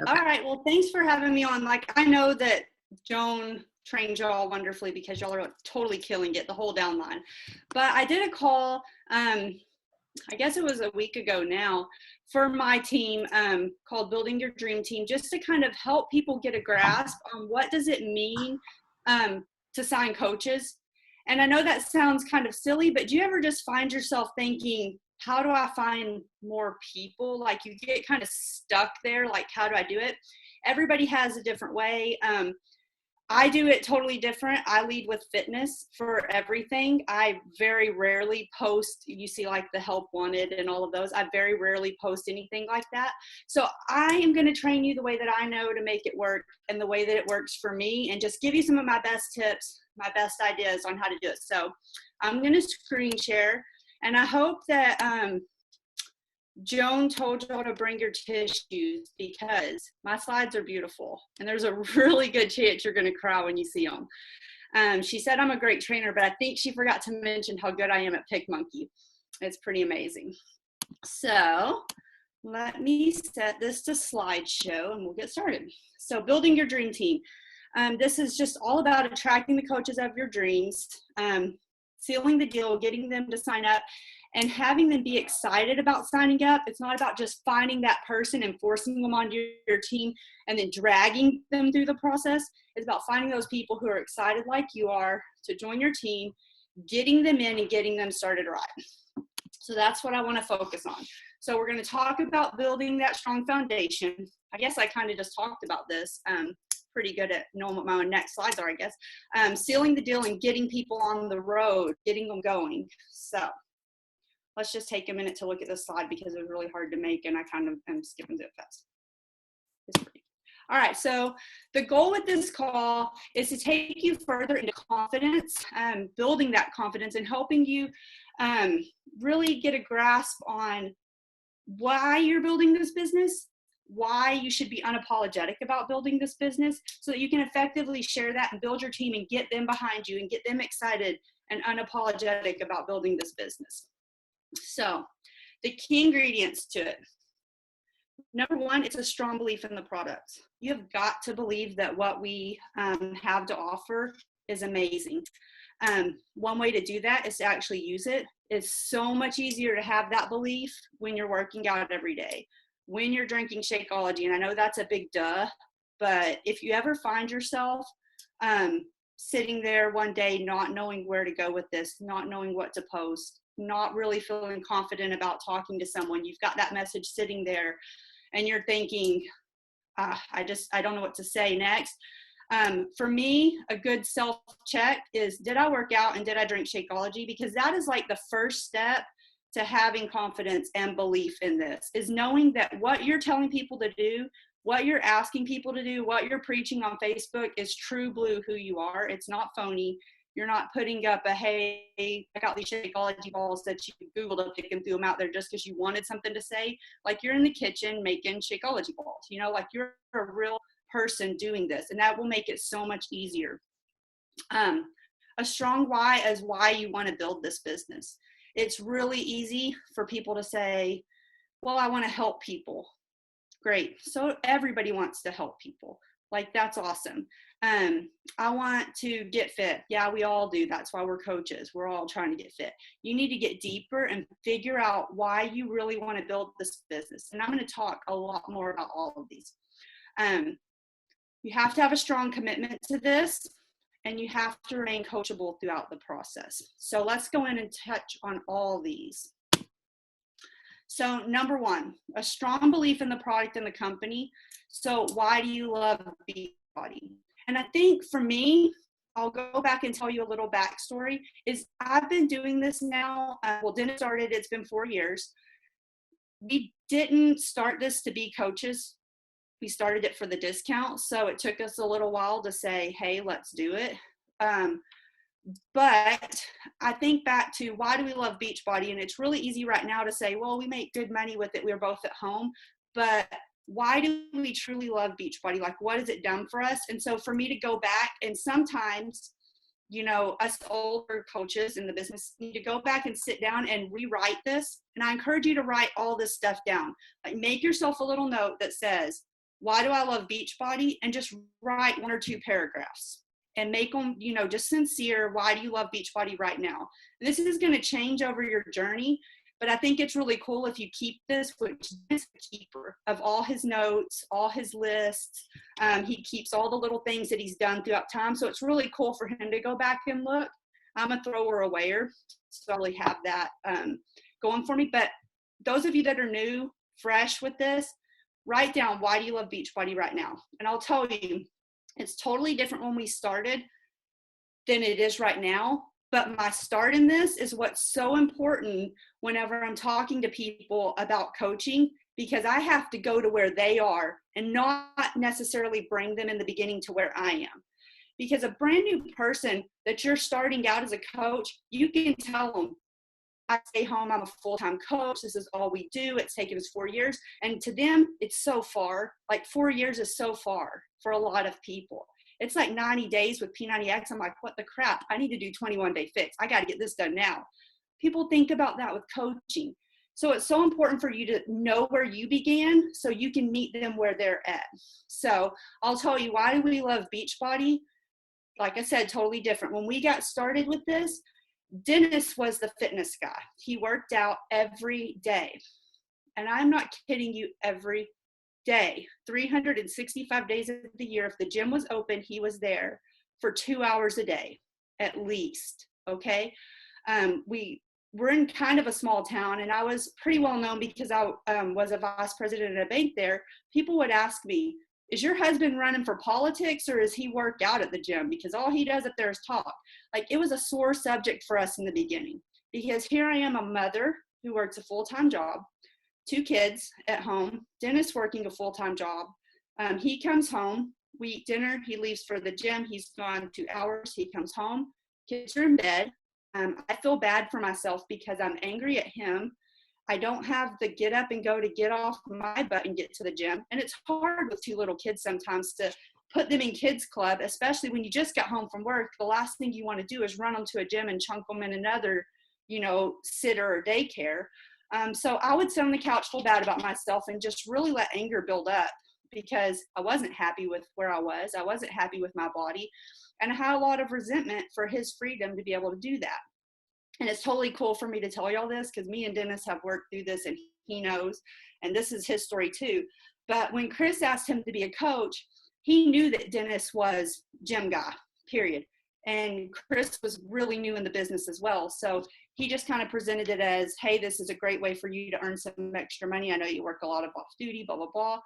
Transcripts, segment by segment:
Okay. All right. Well, thanks for having me on. Like, I know that Joan trained y'all wonderfully because y'all are totally killing it, the whole down line. But I did a call, I guess it was a week ago now, for my team called Building Your Dream Team, just to kind of help people get a grasp on what does it mean to sign coaches. And I know that sounds kind of silly, but do you ever just find yourself thinking, how do I find more people? Like you get kind of stuck there, like how do I do it? Everybody has a different way. I do it totally different. I lead with fitness for everything. I very rarely post, you see like the help wanted and all of those. I very rarely post anything like that. So I am going to train you the way that I know to make it work and the way that it works for me, and just give you some of my best tips, my best ideas on how to do it. So I'm going to screen share, and I hope that Joan told y'all to bring your tissues because my slides are beautiful and there's a really good chance you're going to cry when you see them. She said I'm a great trainer, but I think she forgot to mention how good I am at PicMonkey. It's pretty amazing. So let me set this to slideshow and we'll get started. So building your dream team. This is just all about attracting the coaches of your dreams, sealing the deal, getting them to sign up, and having them be excited about signing up. It's not about just finding that person and forcing them onto your team and then dragging them through the process. It's about finding those people who are excited like you are to join your team, getting them in and getting them started right. So that's what I want to focus on. So we're going to talk about building that strong foundation. I guess I kind of just talked about this. Pretty good at knowing what my next slides are, I guess. Sealing the deal and getting people on the road, getting them going. So let's just take a minute to look at this slide because it was really hard to make and I kind of am skipping it fast. All right, so the goal with this call is to take you further into confidence, building that confidence and helping you really get a grasp on why you're building this business, why you should be unapologetic about building this business so that you can effectively share that and build your team and get them behind you and get them excited and unapologetic about building this business. So the key ingredients to it. Number one, it's a strong belief in the product. You have got to believe that what we have to offer is amazing. One way to do that is to actually use it. It's so much easier to have that belief when you're working out every day, when you're drinking Shakeology. And I know that's a big duh, but if you ever find yourself sitting there one day not knowing where to go with this, not knowing what to post, not really feeling confident about talking to someone, you've got that message sitting there and you're thinking, I don't know what to say next. For me, a good self-check is, did I work out and did I drink Shakeology? Because that is like the first step to having confidence and belief in this, is knowing that what you're telling people to do, what you're asking people to do, what you're preaching on Facebook is true blue who you are. It's not phony. You're not putting up a, hey, I got these Shakeology balls that you Googled up, pick and threw them out there just because you wanted something to say. Like you're in the kitchen making Shakeology balls, you know, like you're a real person doing this, and that will make it so much easier. A strong why is why you want to build this business. It's really easy for people to say, well, I want to help people. Great. So everybody wants to help people. Like, that's awesome. I want to get fit. Yeah, we all do. That's why we're coaches. We're all trying to get fit. You need to get deeper and figure out why you really want to build this business. And I'm going to talk a lot more about all of these. You have to have a strong commitment to this, and you have to remain coachable throughout the process. So let's go in and touch on all these. So number one, a strong belief in the product and the company. So why do you love Beachbody? And I think for me, I'll go back and tell you a little backstory, is I've been doing this now. Well, Dennis started, it's been 4 years. We didn't start this to be coaches. We started it for the discount. So it took us a little while to say, hey, let's do it. But I think back to why do we love Beachbody? And it's really easy right now to say, well, we make good money with it. We're both at home. But why do we truly love Beachbody? Like, what has it done for us? And so for me to go back, and sometimes, you know, us older coaches in the business need to go back and sit down and rewrite this. And I encourage you to write all this stuff down. Like, make yourself a little note that says, why do I love Beachbody? And just write 1 or 2 paragraphs and make them, you know, just sincere. Why do you love Beachbody right now? This is going to change over your journey. But I think it's really cool if you keep this, which is the keeper of all his notes, all his lists. He keeps all the little things that he's done throughout time. So it's really cool for him to go back and look. I'm a thrower awayer, so I really have that going for me. But those of you that are new, fresh with this, write down, why do you love Beachbody right now? And I'll tell you, it's totally different when we started than it is right now. But my start in this is what's so important whenever I'm talking to people about coaching, because I have to go to where they are and not necessarily bring them in the beginning to where I am. Because a brand new person that you're starting out as a coach, you can tell them, I stay home, I'm a full-time coach, this is all we do, it's taken us 4 years. And to them, it's so far. Like 4 years is so far for a lot of people. It's like 90 days with P90X. I'm like, what the crap? I need to do 21-day fix. I got to get this done now. People think about that with coaching. So it's so important for you to know where you began so you can meet them where they're at. So I'll tell you, why do we love Beachbody? Like I said, totally different. When we got started with this, Dennis was the fitness guy. He worked out every day. And I'm not kidding you, every day, 365 days of the year. If the gym was open, he was there for 2 hours a day, at least. Okay. We're in kind of a small town, and I was pretty well known because I was a vice president at a bank there. People would ask me, is your husband running for politics or is he work out at the gym? Because all he does up there is talk. Like, it was a sore subject for us in the beginning, because here I am, a mother who works a full-time job, 2 kids at home, Dennis working a full-time job. He comes home, we eat dinner, he leaves for the gym, he's gone 2 hours, he comes home, kids are in bed. I feel bad for myself because I'm angry at him. I don't have the get up and go to get off my butt and get to the gym. And it's hard with 2 little kids sometimes to put them in kids club, especially when you just got home from work. The last thing you want to do is run them to a gym and chunk them in another, you know, sitter or daycare. So I would sit on the couch, feel bad about myself, and just really let anger build up because I wasn't happy with where I was. I wasn't happy with my body. And I had a lot of resentment for his freedom to be able to do that. And it's totally cool for me to tell y'all this because me and Dennis have worked through this and he knows. And this is his story too. But when Chris asked him to be a coach, he knew that Dennis was gym guy, period. And Chris was really new in the business as well. So he just kind of presented it as, hey, this is a great way for you to earn some extra money. I know you work a lot of off duty, blah, blah, blah.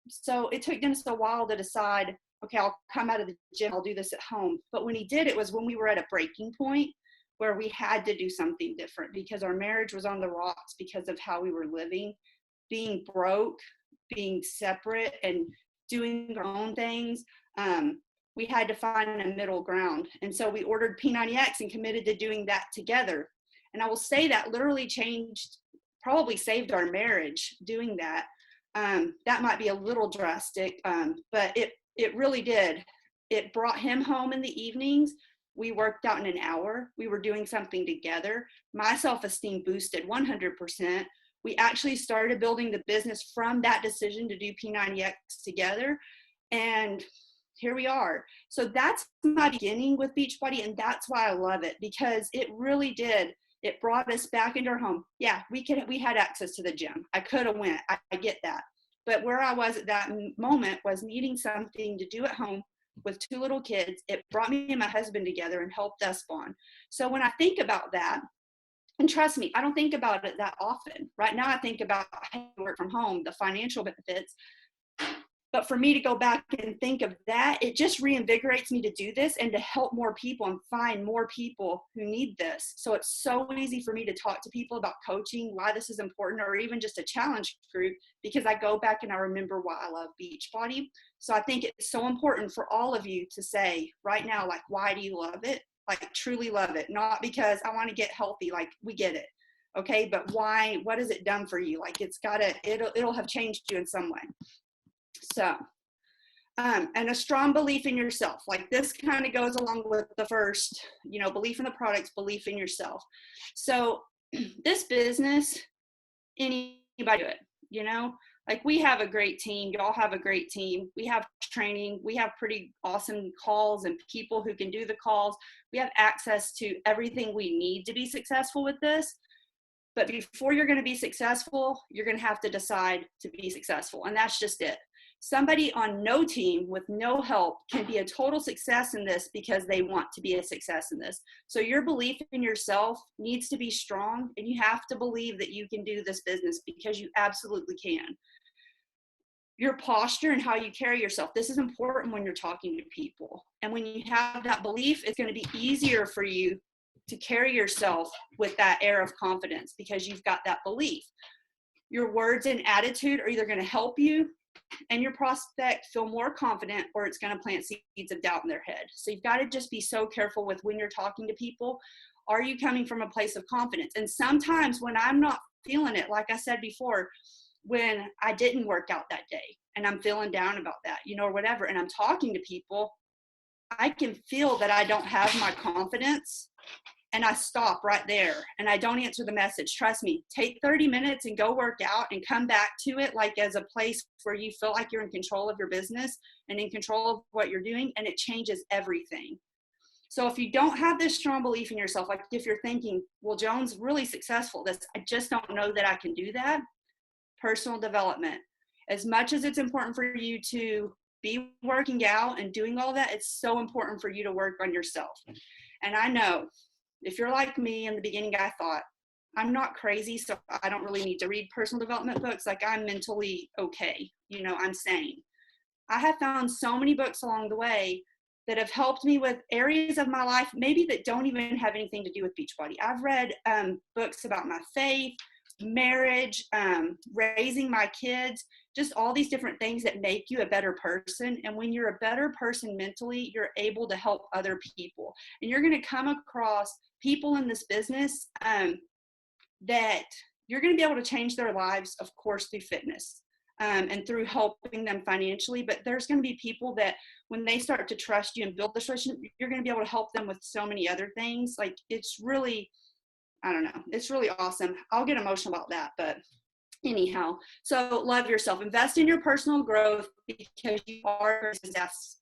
So it took Dennis a while to decide, okay, I'll come out of the gym, I'll do this at home. But when he did, it was when we were at a breaking point where we had to do something different because our marriage was on the rocks because of how we were living, being broke, being separate and doing our own things. We had to find a middle ground. And so we ordered P90X and committed to doing that together. And I will say that literally changed, probably saved our marriage doing that. That might be a little drastic, but it really did. It brought him home in the evenings. We worked out in an hour. We were doing something together. My self-esteem boosted 100%. We actually started building the business from that decision to do P90X together. And here we are. So that's my beginning with Beachbody, and that's why I love it, because it really did. It brought us back into our home. Yeah, we had access to the gym. I could have went. I get that. But where I was at that moment was needing something to do at home with 2 little kids. It brought me and my husband together and helped us bond. So when I think about that, and trust me, I don't think about it that often. Right now, I think about how I work from home, the financial benefits. But for me to go back and think of that, it just reinvigorates me to do this and to help more people and find more people who need this. So it's so easy for me to talk to people about coaching, why this is important, or even just a challenge group, because I go back and I remember why I love Beachbody. So I think it's so important for all of you to say right now, like, why do you love it? Like, truly love it. Not because I want to get healthy, like, we get it. Okay, but why? What has it done for you? Like, it'll have changed you in some way. So, and a strong belief in yourself. Like, this kind of goes along with the first, belief in the products, belief in yourself. So this business, anybody do it, Like, we have a great team. Y'all have a great team. We have training. We have pretty awesome calls and people who can do the calls. We have access to everything we need to be successful with this. But before you're going to be successful, you're going to have to decide to be successful. And that's just it. Somebody on no team with no help can be a total success in this because they want to be a success in this. So your belief in yourself needs to be strong, and you have to believe that you can do this business, because you absolutely can. Your posture and how you carry yourself, this is important when you're talking to people. And when you have that belief, it's going to be easier for you to carry yourself with that air of confidence, because you've got that belief. Your words and attitude are either going to help you and your prospect feel more confident, or it's going to plant seeds of doubt in their head. So you've got to just be so careful with when you're talking to people. Are you coming from a place of confidence? And sometimes when I'm not feeling it, like I said before, when I didn't work out that day and I'm feeling down about that, or whatever, and I'm talking to people, I can feel that I don't have my confidence, and I stop right there and I don't answer the message. Trust me, take 30 minutes and go work out and come back to it like as a place where you feel like you're in control of your business and in control of what you're doing, and it changes everything. So if you don't have this strong belief in yourself, like if you're thinking, well, Joan's really successful, I just don't know that I can do that. Personal development. As much as it's important for you to be working out and doing all that, it's so important for you to work on yourself. And I know, if you're like me, in the beginning, I thought, I'm not crazy, so I don't really need to read personal development books. Like, I'm mentally okay. I'm sane. I have found so many books along the way that have helped me with areas of my life, maybe that don't even have anything to do with Beachbody. I've read books about my faith, marriage, raising my kids, just all these different things that make you a better person. And when you're a better person mentally, you're able to help other people. And you're going to come across people in this business that you're going to be able to change their lives, of course, through fitness and through helping them financially. But there's going to be people that when they start to trust you and build this relationship, you're going to be able to help them with so many other things. Like, it's really, I don't know, it's really awesome. I'll get emotional about that, but anyhow, so love yourself, invest in your personal growth, because you are a business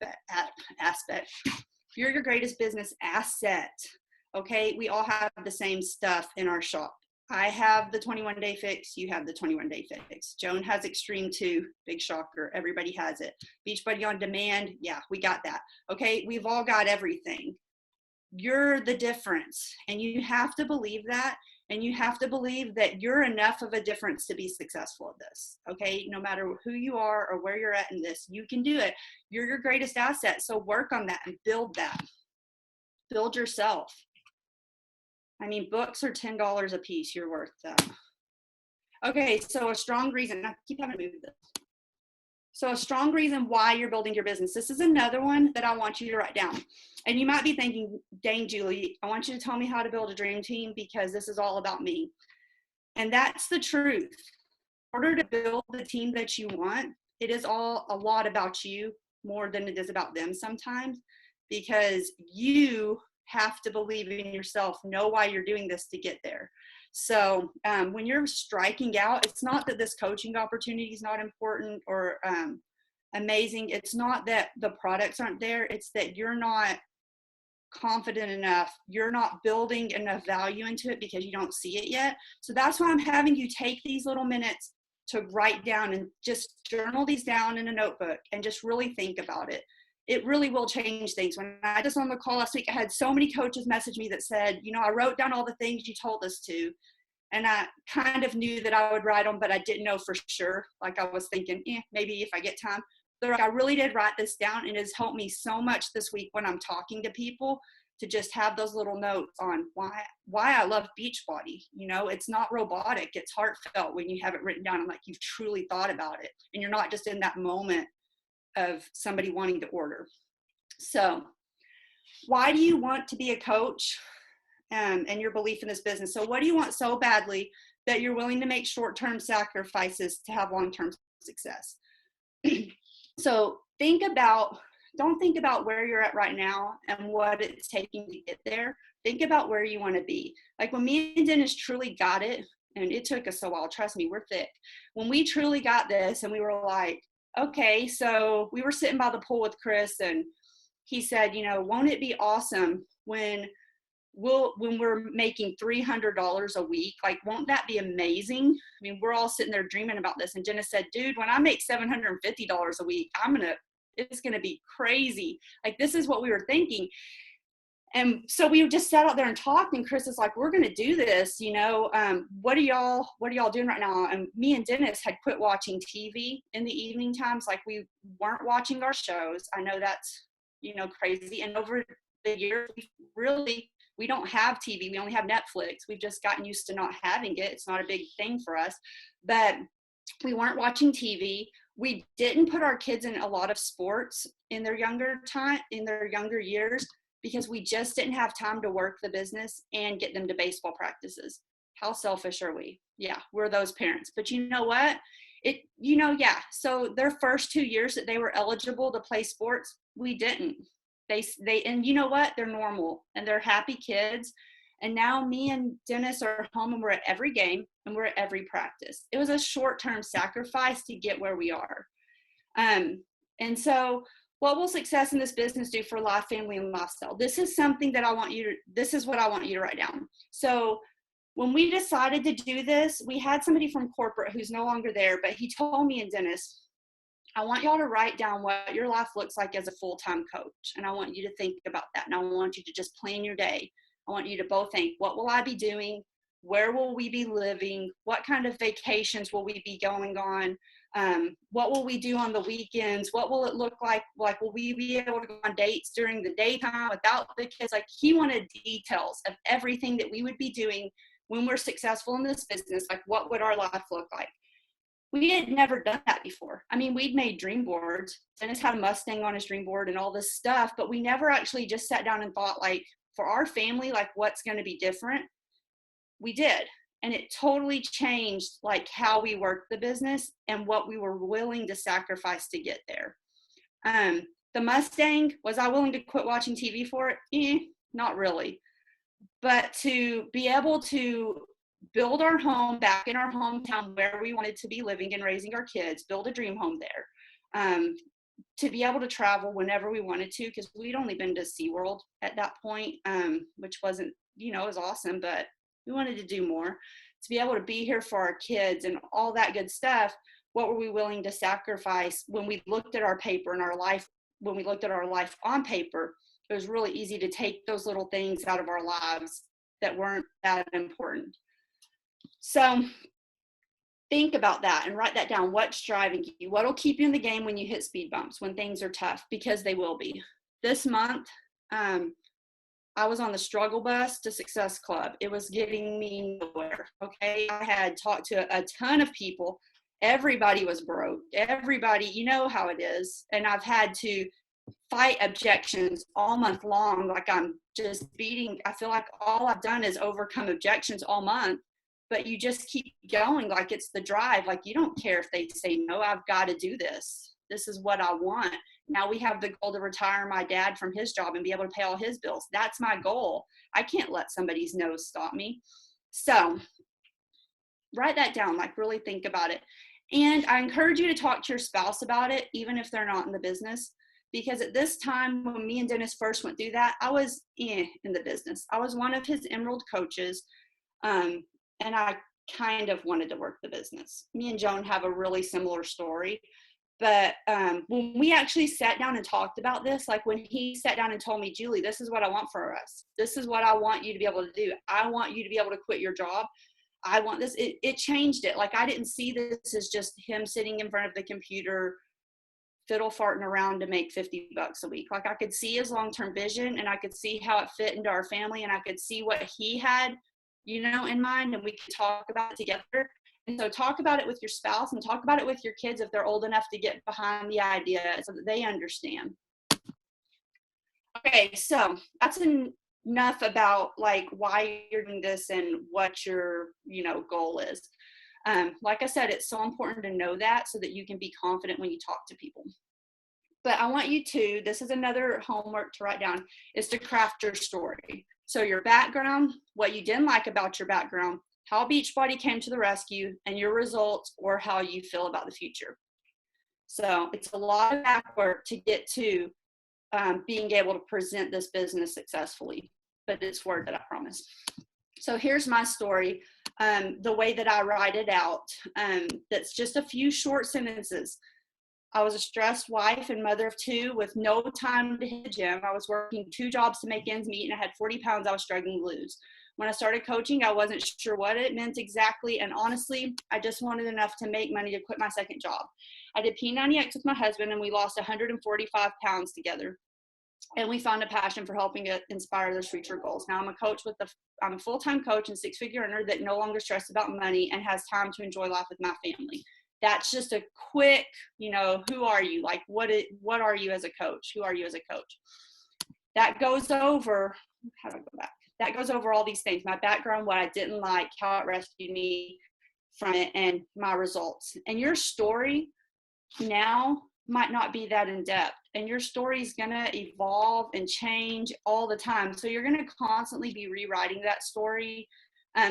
aspect. You're your greatest business asset. Okay, we all have the same stuff in our shop. I have the 21-day fix. You have the 21-day fix. Joan has Extreme 2. Big shocker. Everybody has it. Beachbody on Demand. Yeah, we got that. Okay, we've all got everything. You're the difference, and you have to believe that, and you have to believe that you're enough of a difference to be successful at this. Okay, no matter who you are or where you're at in this, you can do it. You're your greatest asset, so work on that and build that. Build yourself. I mean, books are $10 a piece. You're worth them. Okay, so a strong reason. I keep having to move this. So a strong reason why you're building your business. This is another one that I want you to write down. And you might be thinking, dang, Julie, I want you to tell me how to build a dream team, because this is all about me. And that's the truth. In order to build the team that you want, it is all a lot about you more than it is about them sometimes, because you have to believe in yourself, know why you're doing this to get there. So when you're striking out, it's not that this coaching opportunity is not important or amazing. It's not that the products aren't there. It's that you're not confident enough. You're not building enough value into it because you don't see it yet. So that's why I'm having you take these little minutes to write down and just journal these down in a notebook and just really think about it. It really will change things. When I just on the call last week, I had so many coaches message me that said, I wrote down all the things you told us to, and I kind of knew that I would write them, but I didn't know for sure. Like, I was thinking, maybe if I get time. They're like, I really did write this down, and it has helped me so much this week when I'm talking to people to just have those little notes on why I love Beachbody. It's not robotic. It's heartfelt when you have it written down and like you've truly thought about it, and you're not just in that moment of somebody wanting to order. So why do you want to be a coach and your belief in this business? So what do you want so badly that you're willing to make short-term sacrifices to have long-term success? So don't think about where you're at right now and what it's taking to get there. Think about where you want to be. Like, when me and Dennis truly got it And it took us a while. Trust me, we're thick. When we truly got this and we were like, okay, so we were sitting by the pool with Chris and he said, you know, won't it be awesome when we're making $300 a week? Like, won't that be amazing? I mean, we're all sitting there dreaming about this. And Jenna said, dude, when I make $750 a week, it's going to be crazy. Like, this is what we were thinking. And so we just sat out there and talked, and Chris is like, we're going to do this, you know, what are y'all doing right now? And me and Dennis had quit watching TV in the evening times. Like, we weren't watching our shows. I know that's, you know, crazy. And over the years, we don't have TV. We only have Netflix. We've just gotten used to not having it. It's not a big thing for us, but we weren't watching TV. We didn't put our kids in a lot of sports in their younger years, because we just didn't have time to work the business and get them to baseball practices. How selfish are we? Yeah, we're those parents. But you know what? So their first 2 years that they were eligible to play sports, we didn't. And you know what? They're normal and they're happy kids. And now me and Dennis are home and we're at every game and we're at every practice. It was a short-term sacrifice to get where we are. And so what will success in this business do for life, family, and lifestyle? This is something that this is what I want you to write down. So when we decided to do this, we had somebody from corporate who's no longer there, but he told me and Dennis, I want y'all to write down what your life looks like as a full-time coach. And I want you to think about that. And I want you to just plan your day. I want you to both think, what will I be doing? Where will we be living? What kind of vacations will we be going on? What will we do on the weekends? What will it look like? Like, will we be able to go on dates during the daytime without the kids? Like, he wanted details of everything that we would be doing when we're successful in this business. Like, what would our life look like? We had never done that before. I mean, we'd made dream boards. Dennis had a Mustang on his dream board and all this stuff, but we never actually just sat down and thought, like, for our family, like, what's going to be different? We did. And it totally changed, like, how we worked the business and what we were willing to sacrifice to get there. The Mustang, was I willing to quit watching TV for it? Not really. But to be able to build our home back in our hometown where we wanted to be living and raising our kids, build a dream home there, to be able to travel whenever we wanted to, because we'd only been to SeaWorld at that point, which wasn't, you know, it was awesome, but we wanted to do more. To be able to be here for our kids and all that good stuff, what were we willing to sacrifice? When we looked at our paper and our life, when we looked at our life on paper, it was really easy to take those little things out of our lives that weren't that important. So think about that and write that down. What's driving you? What'll keep you in the game when you hit speed bumps, when things are tough? Because they will be. This month, I was on the struggle bus to Success Club. It was getting me nowhere, okay? I had talked to a ton of people. Everybody was broke. Everybody, you know how it is. And I've had to fight objections all month long. Like, I'm just I feel like all I've done is overcome objections all month. But you just keep going, like it's the drive. Like, you don't care if they say no. I've got to do this. This is what I want. Now we have the goal to retire my dad from his job and be able to pay all his bills. That's my goal. I can't let somebody's no stop me. So write that down, like really think about it. And I encourage you to talk to your spouse about it, even if they're not in the business. Because at this time, when me and Dennis first went through that, I was in the business. I was one of his Emerald coaches. And I kind of wanted to work the business. Me and Joan have a really similar story. But when we actually sat down and talked about this, like when he sat down and told me, Julie, this is what I want for us. This is what I want you to be able to do. I want you to be able to quit your job. I want this. It changed it. Like, I didn't see this as just him sitting in front of the computer, fiddle farting around to make $50 a week. Like, I could see his long-term vision, and I could see how it fit into our family, and I could see what he had, you know, in mind, and we could talk about it together. And so talk about it with your spouse and talk about it with your kids if they're old enough to get behind the idea so that they understand. Okay, so that's enough about like why you're doing this and what your, you know, goal is. Like I said, it's so important to know that so that you can be confident when you talk to people. But I want you to, this is another homework to write down, is to craft your story. So your background, what you didn't like about your background, how Beachbody came to the rescue, and your results, or how you feel about the future. So it's a lot of back work to get to being able to present this business successfully, but it's worth it, I promise. So here's my story, the way that I write it out. That's just a few short sentences. I was a stressed wife and mother of 2 with no time to hit the gym. I was working 2 jobs to make ends meet, and I had 40 pounds I was struggling to lose. When I started coaching, I wasn't sure what it meant exactly, and honestly, I just wanted enough to make money to quit my second job. I did P90X with my husband, and we lost 145 pounds together. And we found a passion for helping to inspire those future goals. Now I'm a full-time coach and 6-figure earner that no longer stresses about money and has time to enjoy life with my family. That's just a quick, who are you? Like, what are you as a coach? Who are you as a coach? That goes over, how do I go back? That goes over all these things, my background, what I didn't like, how it rescued me from it, and my results. And your story now might not be that in depth, and your story is going to evolve and change all the time. So you're going to constantly be rewriting that story.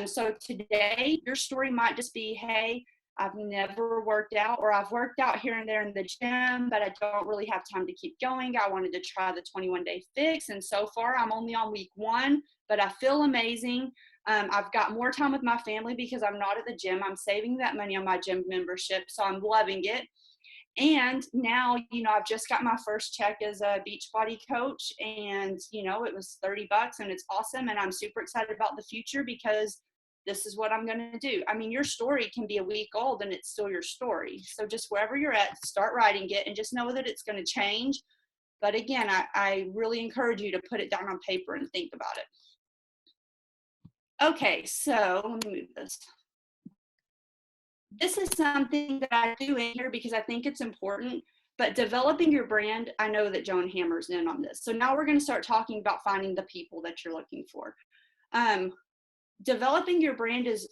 So today, your story might just be, hey, I've never worked out, or I've worked out here and there in the gym, but I don't really have time to keep going. I wanted to try the 21-day fix, and so far I'm only on week 1, but I feel amazing. I've got more time with my family because I'm not at the gym. I'm saving that money on my gym membership, so I'm loving it. And now, I've just got my first check as a Beachbody coach, and, it was $30 and it's awesome. And I'm super excited about the future because this is what I'm going to do. I mean, your story can be a week old and it's still your story. So just wherever you're at, start writing it and just know that it's going to change. But again, I really encourage you to put it down on paper and think about it. Okay, so let me move this. This is something that I do in here because I think it's important, but developing your brand, I know that Joan hammers in on this. So now we're going to start talking about finding the people that you're looking for. Developing your brand is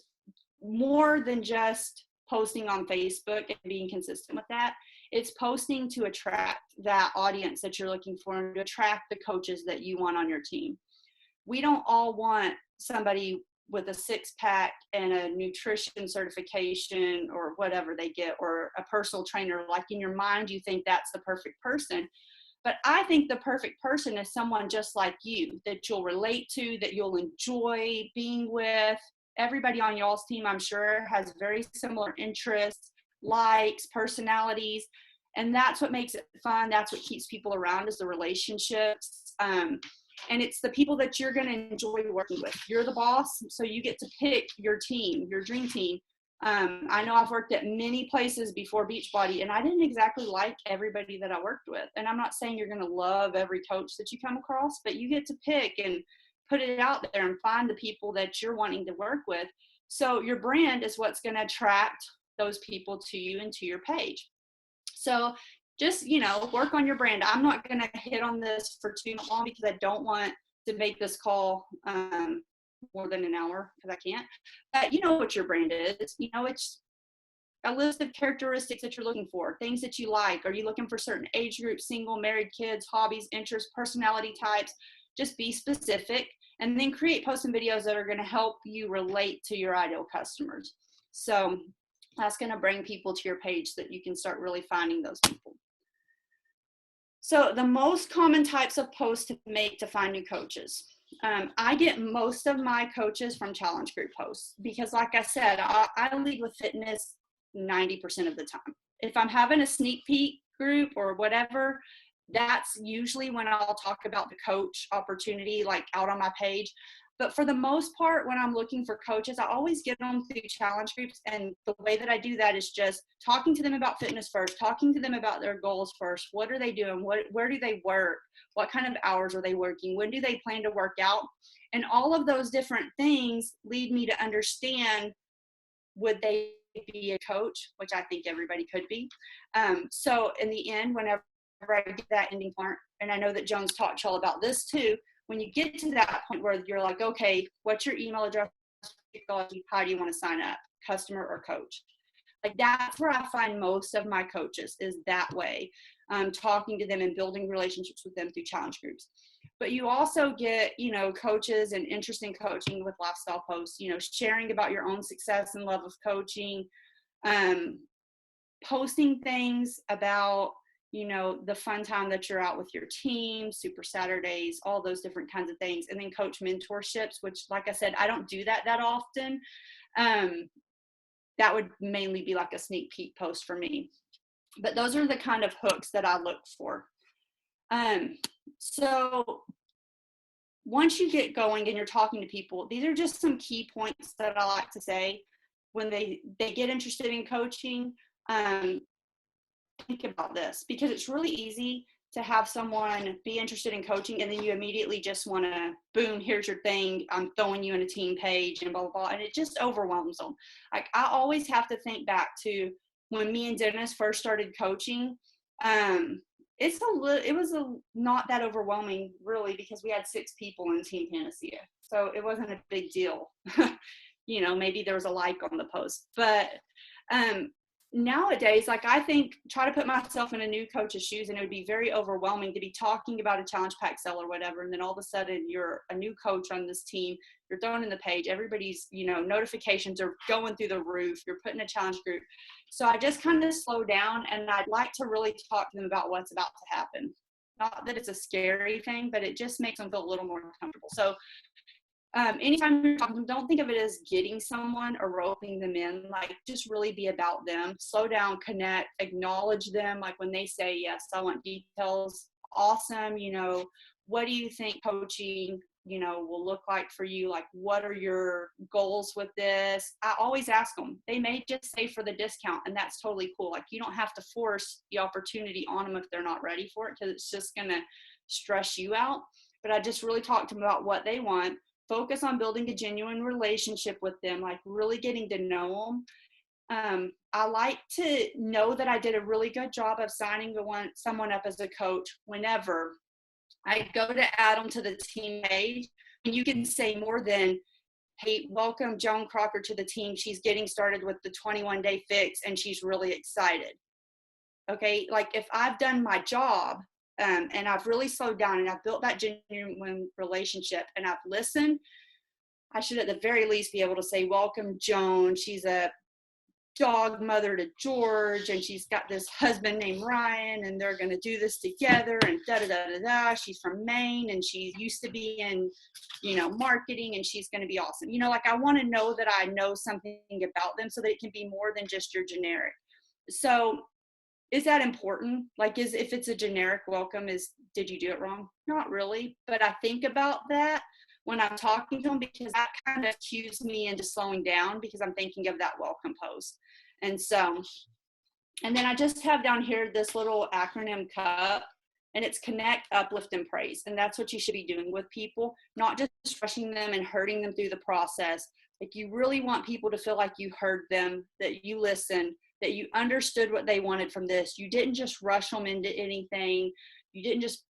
more than just posting on Facebook and being consistent with that. It's posting to attract that audience that you're looking for and to attract the coaches that you want on your team. We don't all want somebody with a 6-pack and a nutrition certification or whatever they get, or a personal trainer. Like, in your mind, you think that's the perfect person. But I think the perfect person is someone just like you, that you'll relate to, that you'll enjoy being with. Everybody on y'all's team, I'm sure, has very similar interests, likes, personalities. And that's what makes it fun. That's what keeps people around, is the relationships. And it's the people that you're going to enjoy working with. You're the boss, so you get to pick your team, your dream team. I know I've worked at many places before Beachbody, and I didn't exactly like everybody that I worked with. And I'm not saying you're going to love every coach that you come across, but you get to pick and put it out there and find the people that you're wanting to work with. So your brand is what's going to attract those people to you and to your page. So just, work on your brand. I'm not going to hit on this for too long because I don't want to make this call more than an hour, because I can't. But you know what your brand is. It's a list of characteristics that you're looking for, things that you like. Are you looking for certain age groups, single, married, kids, hobbies, interests, personality types? Just be specific, and then create posts and videos that are going to help you relate to your ideal customers. So that's going to bring people to your page so that you can start really finding those people. So the most common types of posts to make to find new coaches. I get most of my coaches from challenge group posts because, like I said, I lead with fitness 90% of the time. If I'm having a sneak peek group or whatever, that's usually when I'll talk about the coach opportunity, like out on my page. But for the most part, when I'm looking for coaches, I always get them through challenge groups. And the way that I do that is just talking to them about fitness first, talking to them about their goals first. What are they doing? Where do they work? What kind of hours are they working? When do they plan to work out? And all of those different things lead me to understand, would they be a coach, which I think everybody could be. So in the end, whenever I get that ending part, and I know that Joan's talked to y'all about this too, when you get to that point where you're like, okay, what's your email address? How do you want to sign up, customer or coach? Like, that's where I find most of my coaches, is that way, talking to them and building relationships with them through challenge groups. But you also get, coaches and interesting coaching with lifestyle posts, sharing about your own success and love of coaching, posting things about, the fun time that you're out with your team, Super Saturdays, all those different kinds of things. And then coach mentorships, which, like I said, I don't do that often. That would mainly be like a sneak peek post for me. But those are the kind of hooks that I look for. So once you get going and you're talking to people, these are just some key points that I like to say when they get interested in coaching. Think about this, because it's really easy to have someone be interested in coaching and then you immediately just want to, boom, here's your thing, I'm throwing you in a team page and blah, blah, blah. And it just overwhelms them. Like, I always have to think back to when me and Dennis first started coaching. It was not that overwhelming, really, because we had 6 people in Team Panacea. So it wasn't a big deal. Maybe there was a like on the post. But nowadays, like, I think, try to put myself in a new coach's shoes, and it would be very overwhelming to be talking about a challenge pack sale or whatever. And then all of a sudden you're a new coach on this team, you're thrown in the page, everybody's, notifications are going through the roof, you're put in a challenge group. So I just kind of slow down, and I'd like to really talk to them about what's about to happen. Not that it's a scary thing, but it just makes them feel a little more comfortable. So anytime you're talking, don't think of it as getting someone or roping them in. Like, just really be about them. Slow down, connect, acknowledge them. Like, when they say, yes, I want details. Awesome. What do you think coaching, will look like for you? Like, what are your goals with this? I always ask them. They may just say for the discount, and that's totally cool. Like, you don't have to force the opportunity on them if they're not ready for it, because it's just going to stress you out. But I just really talk to them about what they want. Focus on building a genuine relationship with them, like really getting to know them. I like to know that I did a really good job of signing someone up as a coach whenever I go to add them to the team page. And you can say more than, hey, welcome Joan Crocker to the team. She's getting started with the 21-day fix and she's really excited. Okay, like, if I've done my job, and I've really slowed down and I've built that genuine relationship and I've listened, I should at the very least be able to say, welcome Joan. She's a dog mother to George, and she's got this husband named Ryan, and they're going to do this together, and da-da-da-da-da. She's from Maine, and she used to be in, marketing, and she's going to be awesome. Like, I want to know that I know something about them so that it can be more than just your generic. So is that important? Like, if it's a generic welcome, did you do it wrong? Not really. But I think about that when I'm talking to them, because that kind of cues me into slowing down, because I'm thinking of that welcome post. And then I just have down here this little acronym CUP, and it's connect, uplift, and praise. And that's what you should be doing with people, not just rushing them and hurting them through the process. Like, you really want people to feel like you heard them, that you listened, that you understood what they wanted from this. You didn't just rush them into anything. You didn't just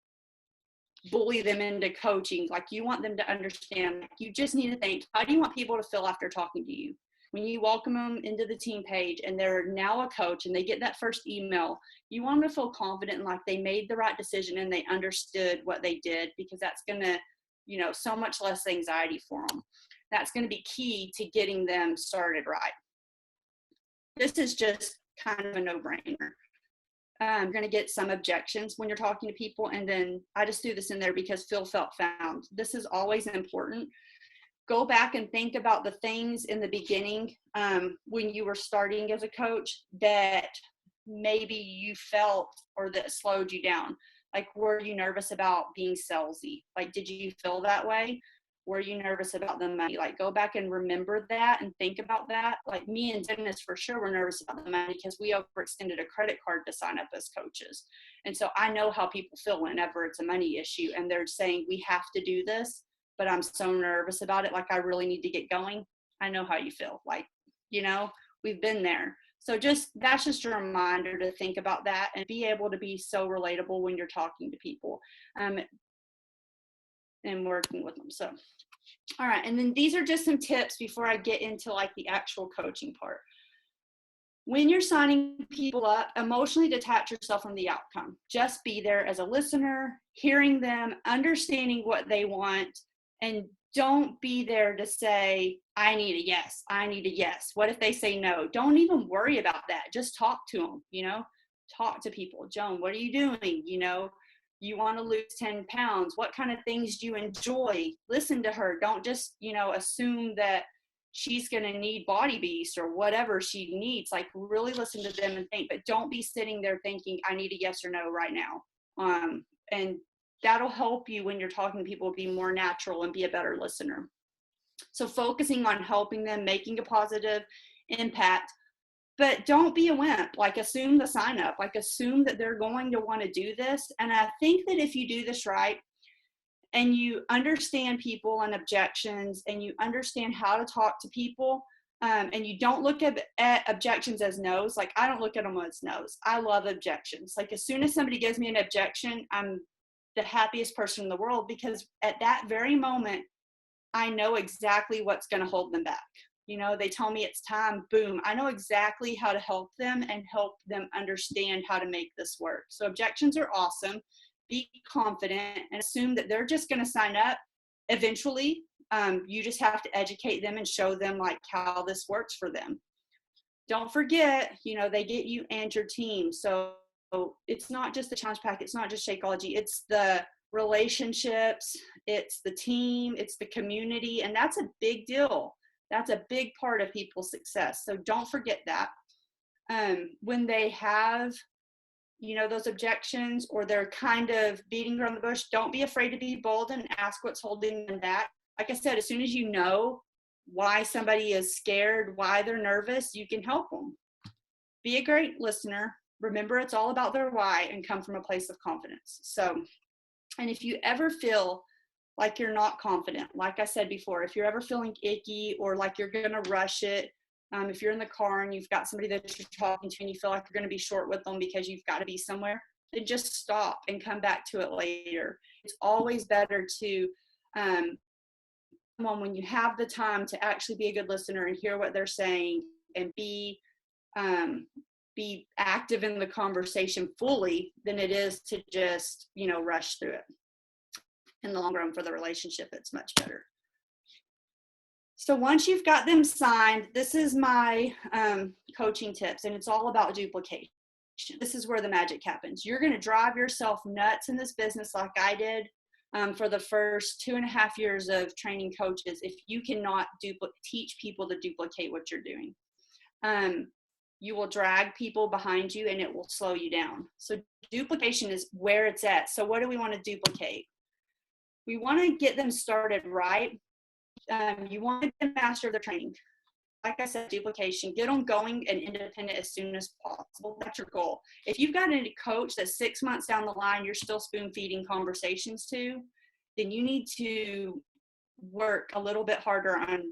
bully them into coaching. Like, you want them to understand. You just need to think, how do you want people to feel after talking to you? When you welcome them into the team page and they're now a coach and they get that first email, you want them to feel confident and like they made the right decision and they understood what they did, because that's going to, so much less anxiety for them. That's going to be key to getting them started right. This is just kind of a no-brainer. I'm going to get some objections when you're talking to people, and then I just threw this in there because Phil felt found. This is always important. Go back and think about the things in the beginning, when you were starting as a coach, that maybe you felt or that slowed you down. Like, were you nervous about being salesy? Like, did you feel that way? Were you nervous about the money? Like, go back and remember that and think about that. Like, me and Dennis for sure were nervous about the money because we overextended a credit card to sign up as coaches. And so I know how people feel whenever it's a money issue and they're saying, we have to do this, but I'm so nervous about it. Like, I really need to get going. I know how you feel. Like, we've been there. So that's just a reminder to think about that and be able to be so relatable when you're talking to people. And working with them. So, all right. And then these are just some tips before I get into like the actual coaching part. When you're signing people up, emotionally detach yourself from the outcome. Just be there as a listener, hearing them, understanding what they want, and don't be there to say, I need a yes, I need a yes. What if they say no? Don't even worry about that. Just talk to them, talk to people. Joan, what are you doing? You want to lose 10 pounds. What kind of things do you enjoy? Listen to her. Don't just, assume that she's going to need Body Beast or whatever she needs. Like, really listen to them and think, but don't be sitting there thinking, I need a yes or no right now. And that'll help you when you're talking to people be more natural and be a better listener. So focusing on helping them, making a positive impact, but don't be a wimp. Like, assume the sign up, like assume that they're going to want to do this. And I think that if you do this right, and you understand people and objections, and you understand how to talk to people, and you don't look at objections as no's. Like, I don't look at them as no's. I love objections. Like, as soon as somebody gives me an objection, I'm the happiest person in the world, because at that very moment, I know exactly what's going to hold them back. They tell me it's time, boom. I know exactly how to help them and help them understand how to make this work. So objections are awesome. Be confident and assume that they're just going to sign up eventually. You just have to educate them and show them like how this works for them. Don't forget, they get you and your team. So it's not just the challenge pack. It's not just Shakeology. It's the relationships. It's the team. It's the community. And that's a big deal. That's a big part of people's success. So don't forget that. When they have, those objections, or they're kind of beating around the bush, don't be afraid to be bold and ask what's holding them back. Like I said, as soon as you know why somebody is scared, why they're nervous, you can help them. Be a great listener. Remember, it's all about their why, and come from a place of confidence. So, and if you ever feel like you're not confident, like I said before, if you're ever feeling icky or like you're going to rush it, if you're in the car and you've got somebody that you're talking to and you feel like you're going to be short with them because you've got to be somewhere, then just stop and come back to it later. It's always better to when you have the time to actually be a good listener and hear what they're saying, and be active in the conversation fully, than it is to just, rush through it. In the long run, for the relationship, it's much better. So once you've got them signed, this is my coaching tips, and it's all about duplication. This is where the magic happens. You're going to drive yourself nuts in this business like I did for the first 2.5 years of training coaches if you cannot teach people to duplicate what you're doing. You will drag people behind you, and it will slow you down. So duplication is where it's at. So what do we want to duplicate? We want to get them started right. You want to master their training. Like I said, duplication, get them going and independent as soon as possible. That's your goal. If you've got a coach that 6 months down the line, you're still spoon feeding conversations to, then you need to work a little bit harder on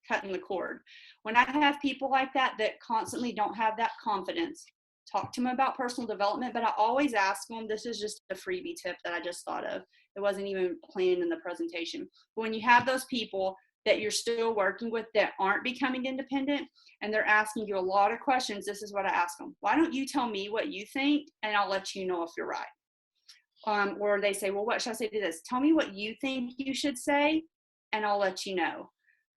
cutting the cord. When I have people like that constantly don't have that confidence, talk to them about personal development, but I always ask them, this is just a freebie tip that I just thought of. It wasn't even planned in the presentation. But when you have those people that you're still working with that aren't becoming independent, and they're asking you a lot of questions, this is what I ask them. Why don't you tell me what you think, and I'll let you know if you're right. Or they say, well, what should I say to this? Tell me what you think you should say, and I'll let you know.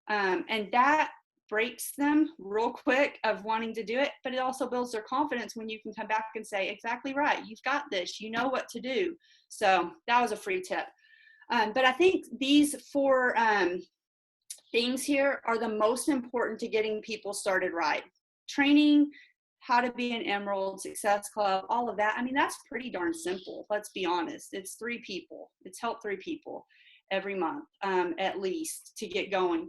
And that breaks them real quick of wanting to do it, but it also builds their confidence when you can come back and say, exactly right, you've got this, you know what to do. So that was a free tip. But I think these 4 things here are the most important to getting people started right. Training, how to be an Emerald, Success Club, all of that. I mean, that's pretty darn simple. Let's be honest. It's 3 people. It's helped 3 people every month, at least, to get going.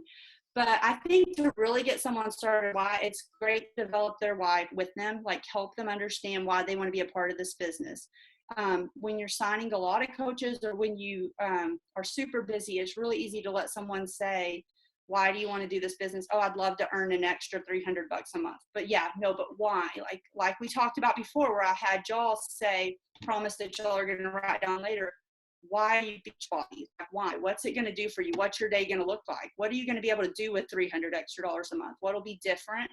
But I think to really get someone started, why it's great to develop their why with them, like help them understand why they want to be a part of this business. When you're signing a lot of coaches, or when you are super busy, it's really easy to let someone say, why do you want to do this business? Oh, I'd love to earn an extra $300 a month. But yeah, no, but why? Like we talked about before, where I had y'all say, promise that y'all are going to write down later, why are you Beachbody? Why? What's it going to do for you? What's your day going to look like? What are you going to be able to do with $300 extra a month? What'll be different?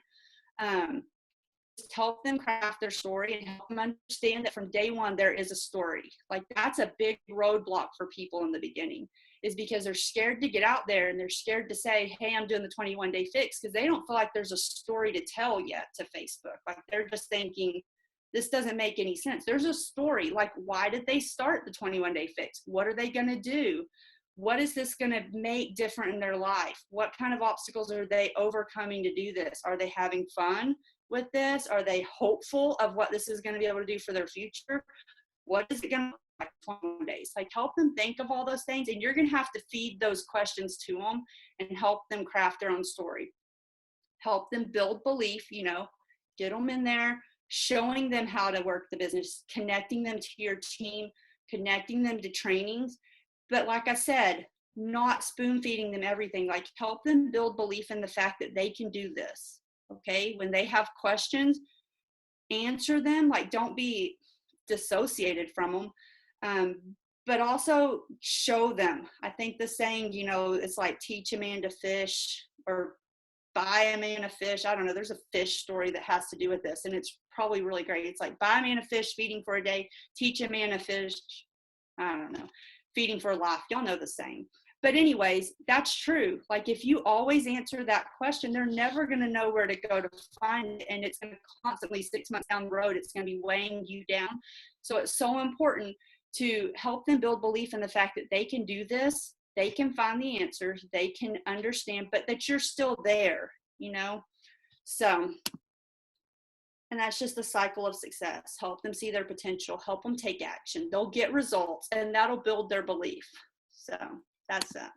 help them craft their story and help them understand that from day one, there is a story. Like, that's a big roadblock for people in the beginning, is because they're scared to get out there and they're scared to say, hey, I'm doing the 21-day fix, because they don't feel like there's a story to tell yet to Facebook. Like, they're just thinking, this doesn't make any sense. There's a story. Like, why did they start the 21-day fix? What are they going to do? What is this going to make different in their life? What kind of obstacles are they overcoming to do this? Are they having fun with this? Are they hopeful of what this is going to be able to do for their future? What is it going to look like 21 days? Like, help them think of all those things, and you're going to have to feed those questions to them and help them craft their own story. Help them build belief, get them in there, showing them how to work the business, connecting them to your team, connecting them to trainings. But like I said, not spoon feeding them everything. Like, help them build belief in the fact that they can do this. Okay. When they have questions, answer them. Like, don't be dissociated from them. But also show them. I think the saying, it's like teach a man to fish or buy a man a fish. I don't know. There's a fish story that has to do with this, and it's probably really great. It's like, buy a man a fish, feeding for a day, teach a man a fish. I don't know. Feeding for life. Y'all know the saying. But anyways, that's true. Like, if you always answer that question, they're never going to know where to go to find it. And it's going to constantly, 6 months down the road, it's going to be weighing you down. So it's so important to help them build belief in the fact that they can do this. They can find the answers. They can understand, but that you're still there, So, and that's just the cycle of success. Help them see their potential, help them take action. They'll get results, and that'll build their belief. So that's that.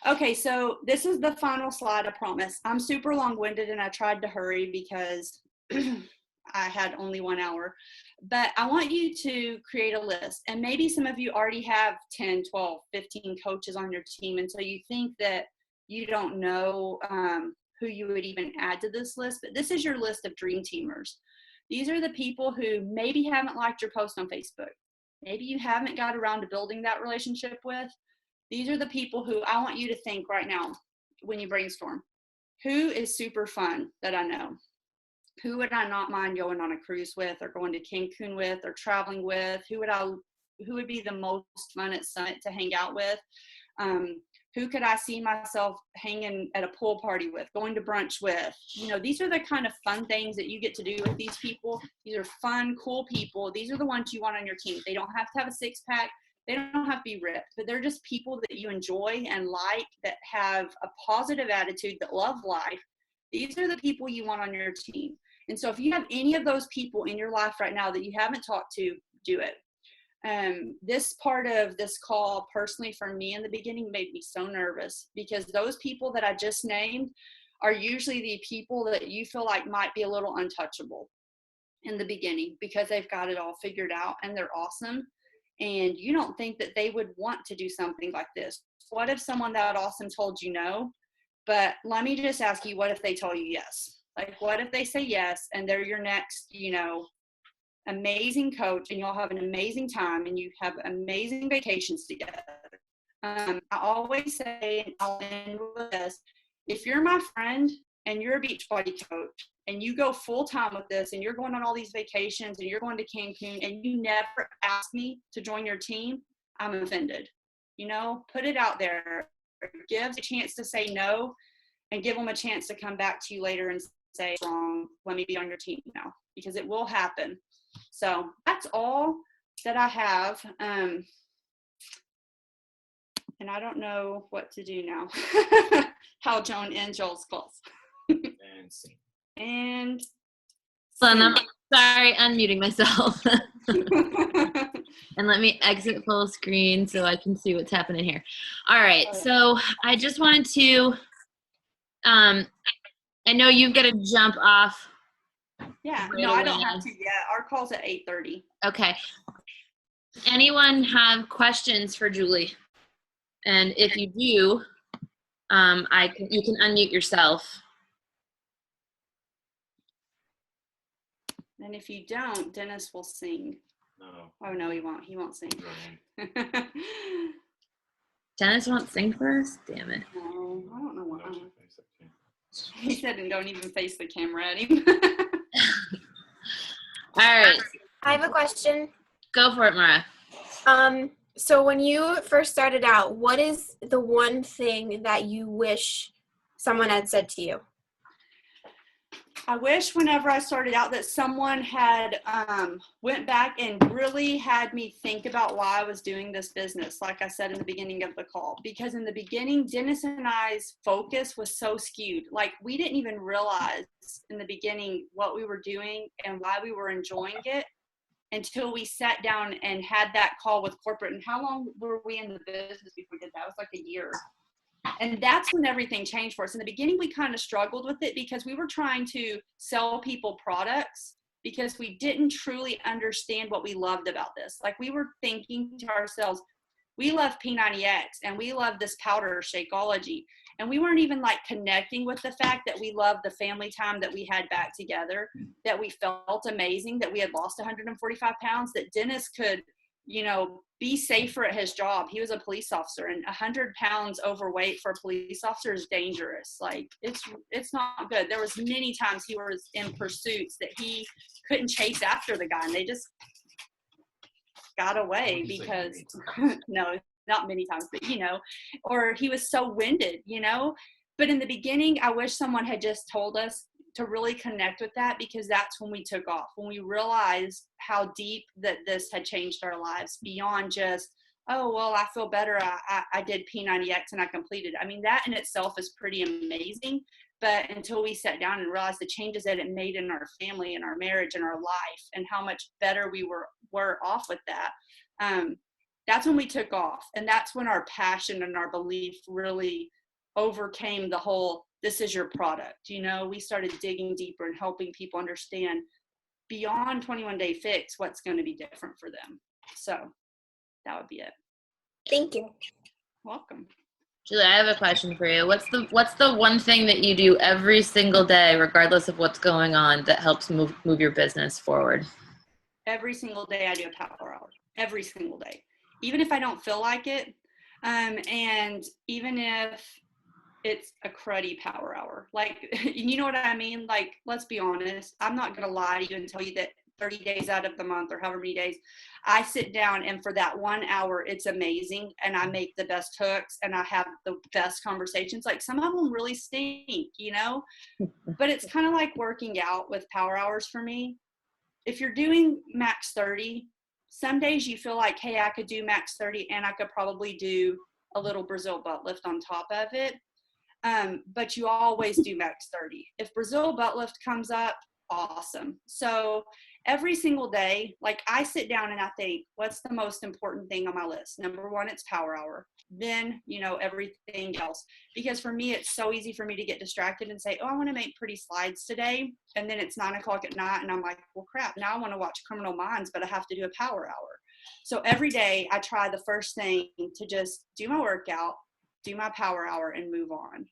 Okay, so this is the final slide, I promise. I'm super long-winded, and I tried to hurry because I had only 1 hour. But I want you to create a list. And maybe some of you already have 10, 12, 15 coaches on your team, and so you think that you don't know who you would even add to this list, but this is your list of dream teamers. These are the people who maybe haven't liked your post on Facebook. Maybe you haven't got around to building that relationship with. These are the people who I want you to think right now when you brainstorm. Who is super fun that I know? Who would I not mind going on a cruise with, or going to Cancun with, or traveling with? Who would be the most fun at Summit to hang out with? Who could I see myself hanging at a pool party with, going to brunch with? These are the kind of fun things that you get to do with these people. These are fun, cool people. These are the ones you want on your team. They don't have to have a six-pack. They don't have to be ripped, but they're just people that you enjoy and like, that have a positive attitude, that love life. These are the people you want on your team. And so if you have any of those people in your life right now that you haven't talked to, do it. This part of this call, personally for me in the beginning, made me so nervous, because those people that I just named are usually the people that you feel like might be a little untouchable in the beginning, because they've got it all figured out and they're awesome. And you don't think that they would want to do something like this. What if someone that awesome told you no? But let me just ask you, what if they tell you yes? Like, what if they say yes, and they're your next, amazing coach, and you'll have an amazing time, and you have amazing vacations together. I always say, and I'll end with this, if you're my friend and you're a Beachbody coach and you go full time with this, and you're going on all these vacations and you're going to Cancun, and you never ask me to join your team, I'm offended. Put it out there. Give a chance to say no, and give them a chance to come back to you later and say, wrong, let me be on your team now, because it will happen. So that's all that I have. And I don't know what to do now. How Joan ends y'all's calls. And sing. And so I'm sorry, unmuting myself. And let me exit full screen so I can see what's happening here. All right, so I just wanted to, I know you've got to jump off. Yeah, no, I don't have to yet. Our call's at 8:30. Okay. Anyone have questions for Julie? And if you do, you can unmute yourself. And if you don't, Dennis will sing. No. Oh, no, he won't. He won't sing. Dennis won't sing for us? Damn it. No, I don't know why. He said, and don't even face the camera at him. All right. I have a question. Go for it, Mara. So when you first started out, what is the one thing that you wish someone had said to you? I wish whenever I started out that someone had went back and really had me think about why I was doing this business, like I said in the beginning of the call. Because in the beginning, Dennis and I's focus was so skewed. Like, we didn't even realize in the beginning what we were doing and why we were enjoying it until we sat down and had that call with corporate. And how long were we in the business before we did that? It was like a year. And that's when everything changed for us. In the beginning, we kind of struggled with it because we were trying to sell people products because we didn't truly understand what we loved about this. Like, we were thinking to ourselves, we love P90X and we love this powder Shakeology. And we weren't even like connecting with the fact that we loved the family time that we had back together, that we felt amazing, that we had lost 145 pounds, that Dennis could, you know, be safer at his job. He was a police officer, and 100 pounds overweight for a police officer is dangerous. Like, it's not good. There was many times he was in pursuits that he couldn't chase after the guy, and they just got away because no, not many times, but you know, or he was so winded, you know. But in the beginning, I wish someone had just told us to really connect with that, because that's when we took off, when we realized how deep that this had changed our lives beyond just, oh, well, I feel better. I did P90X and I completed. I mean, that in itself is pretty amazing. But until we sat down and realized the changes that it made in our family and our marriage and our life and how much better we were off with that, that's when we took off. And that's when our passion and our belief really overcame the whole, this is your product. You know, we started digging deeper and helping people understand beyond 21 Day Fix what's going to be different for them. So that would be it. Thank you. Welcome. Julie, I have a question for you. What's the one thing that you do every single day, regardless of what's going on, that helps move your business forward? Every single day I do a power hour. Every single day. Even if I don't feel like it, and even if it's a cruddy power hour. Like, you know what I mean? Like, let's be honest. I'm not going to lie to you and tell you that 30 days out of the month or however many days, I sit down and for that 1 hour, it's amazing. And I make the best hooks and I have the best conversations. Like, some of them really stink, you know, but it's kind of like working out with power hours for me. If you're doing max 30, some days you feel like, hey, I could do max 30 and I could probably do a little Brazil butt lift on top of it. But you always do max 30. If Brazil butt lift comes up, awesome. So every single day, like, I sit down and I think, what's the most important thing on my list? Number one, it's power hour. Then, you know, everything else. Because for me, it's so easy for me to get distracted and say, oh, I want to make pretty slides today. And then it's 9:00 at night and I'm like, well, crap, now I want to watch Criminal Minds, but I have to do a power hour. So every day I try the first thing to just do my workout, do my power hour, and move on.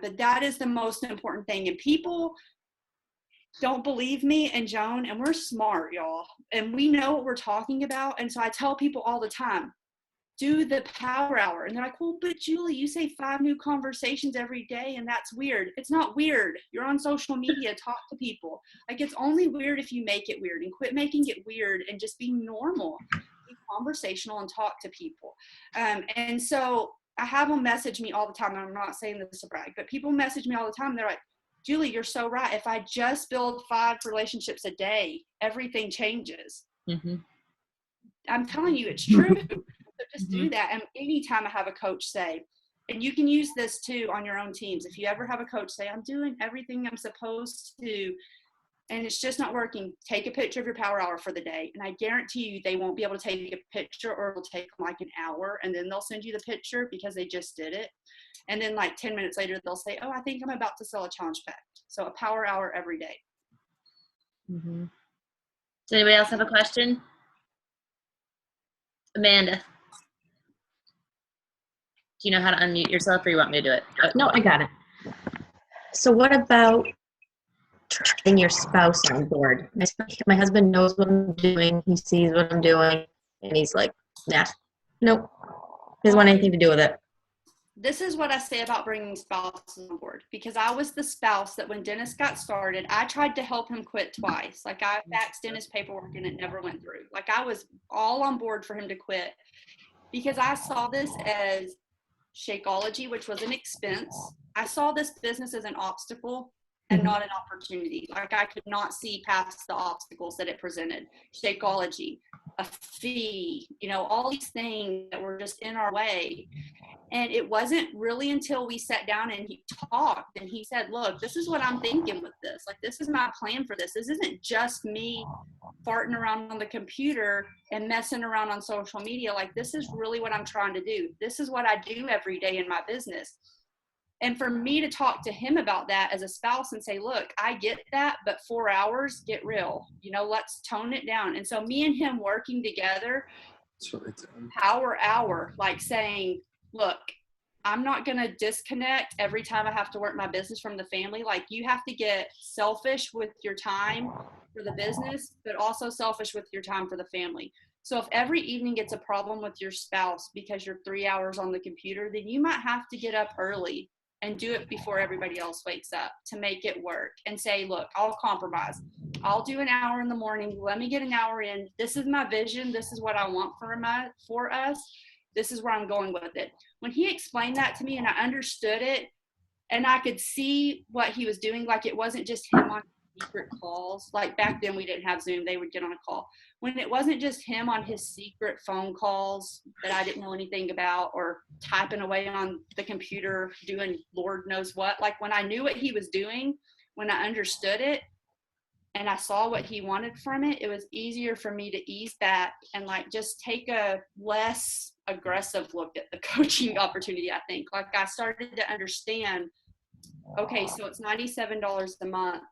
But that is the most important thing. And people don't believe me and Joan, and we're smart, y'all. And we know what we're talking about. And so I tell people all the time, do the power hour. And they're like, well, but Julie, you say 5 new conversations every day, and that's weird. It's not weird. You're on social media, talk to people. Like, it's only weird if you make it weird, and quit making it weird and just be normal. Be conversational and talk to people. And so I have them message me all the time, and I'm not saying this to brag, but people message me all the time. They're like, Julie, you're so right. If I just build 5 relationships a day, everything changes. Mm-hmm. I'm telling you, it's true. So just do that. And anytime I have a coach say, and you can use this too on your own teams. If you ever have a coach say, I'm doing everything I'm supposed to, and it's just not working, take a picture of your power hour for the day. And I guarantee you they won't be able to take a picture, or it'll take them like an hour, and then they'll send you the picture because they just did it. And then like 10 minutes later, they'll say, oh, I think I'm about to sell a challenge pack. So a power hour every day. Mm-hmm. Does anybody else have a question? Amanda. Do you know how to unmute yourself, or you want me to do it? No, I got it. So what about getting your spouse on board? My husband knows what I'm doing. He sees what I'm doing. And he's like, nah, nope. Doesn't want anything to do with it. this is what I say about bringing spouses on board, because I was the spouse that when Dennis got started, I tried to help him quit twice. Like I faxed Dennis paperwork and it never went through. Like I was all on board for him to quit because I saw this as Shakeology, which was an expense. I saw this business as an obstacle and not an opportunity. Like I could not see past the obstacles that it presented. Shakeology, a fee, all these things that were just in our way. And it wasn't really until we sat down and he talked and he said, look, this is what I'm thinking with this. Like, this is my plan for this. This isn't just me farting around on the computer and messing around on social media. Like, this is really what I'm trying to do. This is what I do every day in my business. And for me to talk to him about that as a spouse and say, look, I get that, but 4 hours, get real, let's tone it down. And so me and him working together, power hour, like saying, look, I'm not going to disconnect every time I have to work my business from the family. Like, you have to get selfish with your time for the business, but also selfish with your time for the family. So if every evening it's a problem with your spouse because you're 3 hours on the computer, then you might have to get up early and do it before everybody else wakes up to make it work and say, look, I'll compromise. I'll do an hour in the morning. Let me get an hour in. This is my vision. This is what I want for us. This is where I'm going with it. When he explained that to me and I understood it and I could see what he was doing, like it wasn't just him on secret calls. Like back then we didn't have Zoom. They would get on a call. When it wasn't just him on his secret phone calls that I didn't know anything about or typing away on the computer doing Lord knows what. Like when I knew what he was doing, when I understood it, and I saw what he wanted from it, it was easier for me to ease that and like just take a less aggressive look at the coaching opportunity, I think. Like I started to understand, okay, so it's $97 a month,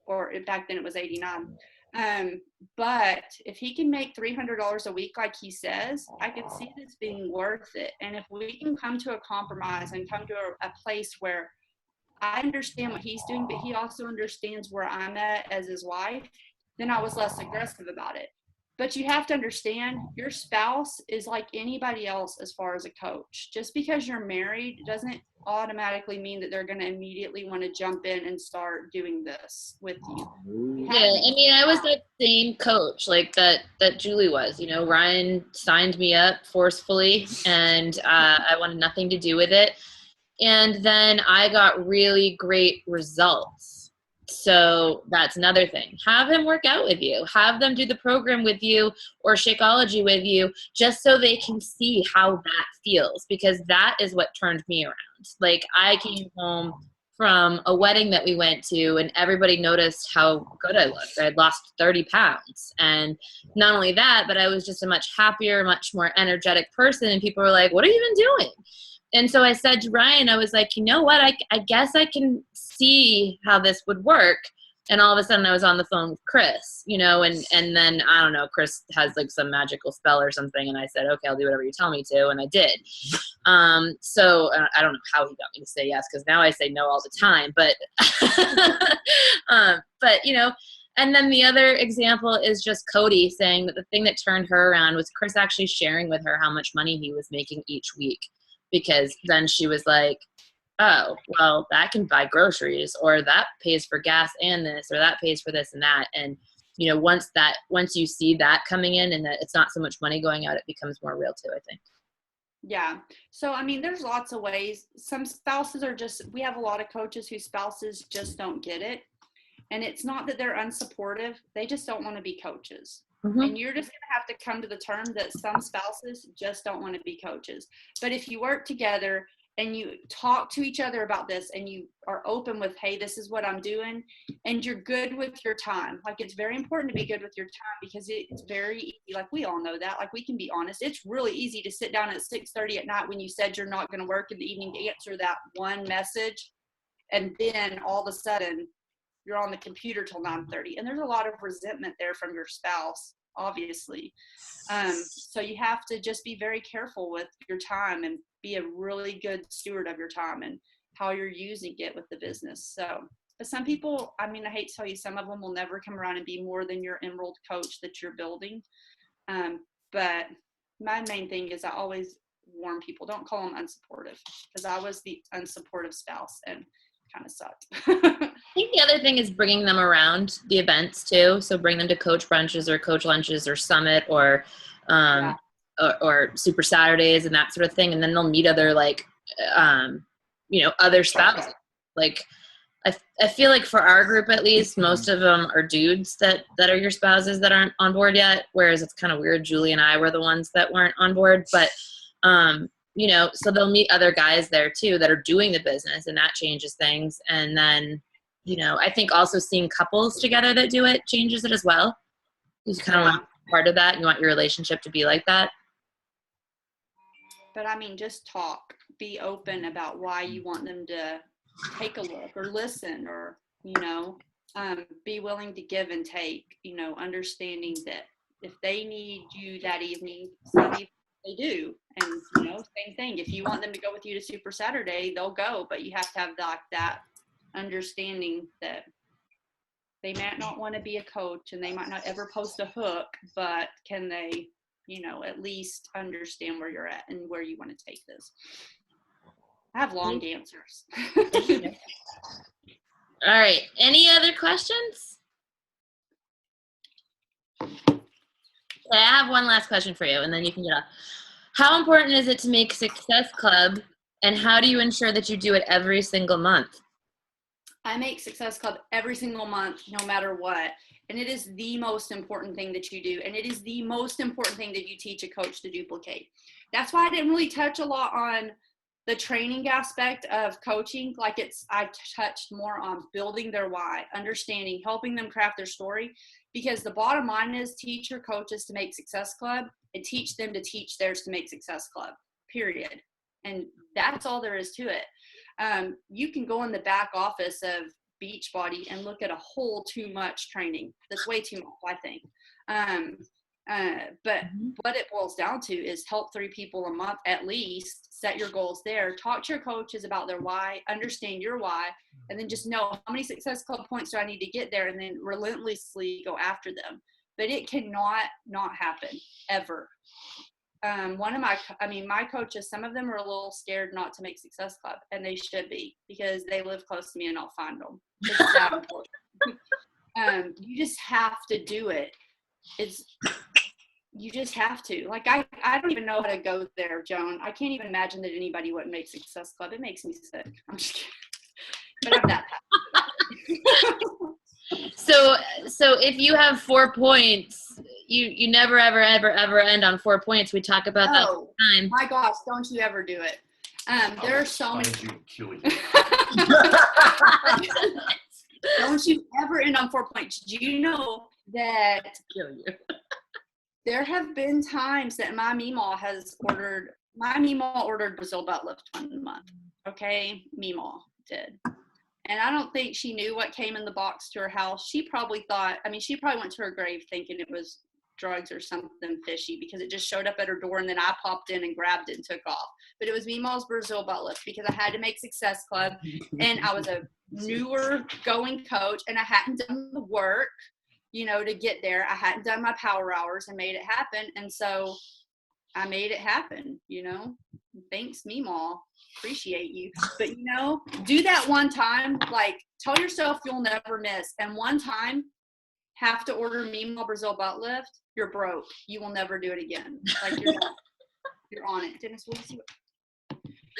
or back then it was $89. But if he can make $300 a week, like he says, I could see this being worth it. And if we can come to a compromise and come to a place where I understand what he's doing, but he also understands where I'm at as his wife, then I was less aggressive about it. But you have to understand your spouse is like anybody else as far as a coach. Just because you're married doesn't automatically mean that they're going to immediately want to jump in and start doing this with you. Yeah, I mean, I was that same coach like that Julie was. Ryan signed me up forcefully and I wanted nothing to do with it. And then I got really great results. So that's another thing. Have him work out with you. Have them do the program with you or Shakeology with you just so they can see how that feels, because that is what turned me around. Like I came home from a wedding that we went to and everybody noticed how good I looked. I had lost 30 pounds. And not only that, but I was just a much happier, much more energetic person. And people were like, what have you been doing? And so I said to Ryan, I was like, you know what? I guess I can see how this would work. And all of a sudden I was on the phone with Chris, and then, I don't know, Chris has like some magical spell or something. And I said, okay, I'll do whatever you tell me to. And I did. So I don't know how he got me to say yes, because now I say no all the time. But, and then the other example is just Cody saying that the thing that turned her around was Chris actually sharing with her how much money he was making each week. Because then she was like, oh, well, that can buy groceries, or that pays for gas and this, or that pays for this and that. And, once you see that coming in and that it's not so much money going out, it becomes more real too, I think. Yeah. So, I mean, there's lots of ways. Some spouses we have a lot of coaches whose spouses just don't get it. And it's not that they're unsupportive. They just don't want to be coaches. Mm-hmm. And you're just going to have to come to the term that some spouses just don't want to be coaches. But if you work together and you talk to each other about this and you are open with, hey, this is what I'm doing, and you're good with your time. Like, it's very important to be good with your time because it's very easy. Like, we all know that. Like, we can be honest. It's really easy to sit down at 6:30 at night when you said you're not going to work in the evening to answer that one message. And then all of a sudden, you're on the computer till 9:30, and there's a lot of resentment there from your spouse, obviously. So you have to just be very careful with your time and be a really good steward of your time and how you're using it with the business. So, but some people, I mean, I hate to tell you, some of them will never come around and be more than your emerald coach that you're building. But my main thing is I always warn people, don't call them unsupportive, because I was the unsupportive spouse and kind of sucked. I think the other thing is bringing them around the events too. So bring them to coach brunches or coach lunches or summit or Super Saturdays and that sort of thing. And then they'll meet other other spouses. Like I feel like for our group, at least, most of them are dudes that are your spouses that aren't on board yet. Whereas it's kind of weird. Julie and I were the ones that weren't on board, but so they'll meet other guys there too that are doing the business, and that changes things. And then, I think also seeing couples together that do it changes it as well. You kind of want part of that, and you want your relationship to be like that. But I mean, just talk, be open about why you want them to take a look or listen, or, be willing to give and take, understanding that if they need you that evening, they do. And, same thing. If you want them to go with you to Super Saturday, they'll go, but you have to have that understanding that they might not want to be a coach and they might not ever post a hook, but can they, at least understand where you're at and where you want to take this. I have long answers. All right. Any other questions? Okay, I have one last question for you, and then you can get off. How important is it to make Success Club, and how do you ensure that you do it every single month? I make Success Club every single month, no matter what. And it is the most important thing that you do. And it is the most important thing that you teach a coach to duplicate. That's why I didn't really touch a lot on the training aspect of coaching. I touched more on building their why, understanding, helping them craft their story. Because the bottom line is, teach your coaches to make Success Club and teach them to teach theirs to make Success Club, period. And that's all there is to it. You can go in the back office of Beachbody and look at a whole too much training. That's way too much, I think. But what it boils down to is help 3 people a month at least, set your goals there, talk to your coaches about their why, understand your why, and then just know how many Success Club points do I need to get there, and then relentlessly go after them. But it cannot not happen, ever. My coaches, some of them are a little scared not to make Success Club, and they should be, because they live close to me and I'll find them. It's that important. You just have to do it. You just have to. I don't even know how to go there, Joan. I can't even imagine that anybody wouldn't make Success Club. It makes me sick. I'm just kidding. But I'm that happy. So if you have 4 points, you never, ever, ever, ever end on 4 points. We talk about that all the time. My gosh, don't you ever do it. There are so many. Kill you. Don't you ever end on 4 points. Do you know that there have been times that my Meemaw ordered Brazil butt lift one month. Okay, Meemaw did. And I don't think she knew what came in the box to her house. She probably went to her grave thinking it was drugs or something fishy, because it just showed up at her door, and then I popped in and grabbed it and took off. But it was Meemaw's Brazil butt lift, because I had to make Success Club, and I was a newer going coach, and I hadn't done the work, to get there. I hadn't done my power hours and made it happen. And so I made it happen, Thanks, Meemaw. Appreciate you. But, do that one time. Tell yourself you'll never miss. And one time, have to order Meemaw Brazil butt lift, you're broke. You will never do it again. You're on it. Dennis, will you see what?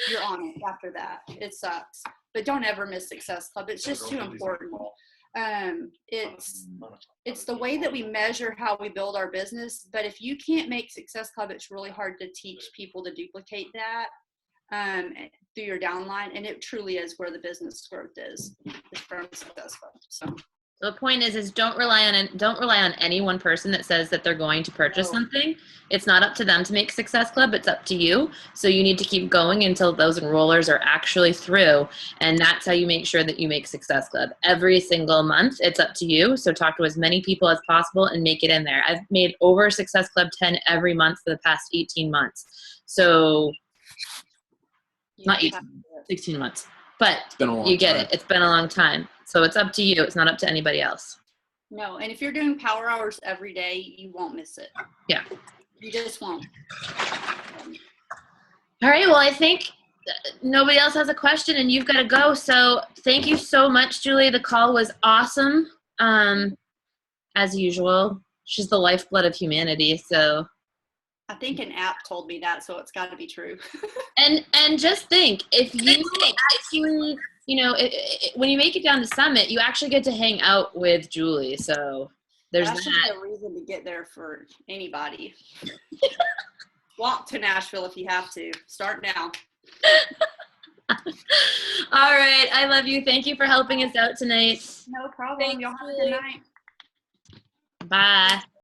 You're on it after that. It sucks. But don't ever miss Success Club. It's just too important. It's the way that we measure how we build our business. But if you can't make Success Club, it's really hard to teach people to duplicate that through your downline. And it truly is where the business growth is from Success Club. So the point is don't rely on any one person that says that they're going to purchase something. It's not up to them to make Success Club. It's up to you. So you need to keep going until those enrollers are actually through. And that's how you make sure that you make Success Club every single month. It's up to you. So talk to as many people as possible and make it in there. I've made over Success Club 10 every month for the past 18 months. So not 18, 16 months. But you get it. It's been a long time. So it's up to you. It's not up to anybody else. No, and if you're doing power hours every day, you won't miss it. Yeah. You just won't. All right. Well, I think nobody else has a question and you've got to go. So thank you so much, Julie. The call was awesome. As usual, she's the lifeblood of humanity. So, I think an app told me that, so it's got to be true. and just think, if you actually, when you make it down the summit, you actually get to hang out with Julie. So there's That should be that. a reason to get there for anybody. Walk to Nashville if you have to. Start now. All right. I love you. Thank you for helping us out tonight. No problem. Thanks, Y'all have a Julie. good night. Bye.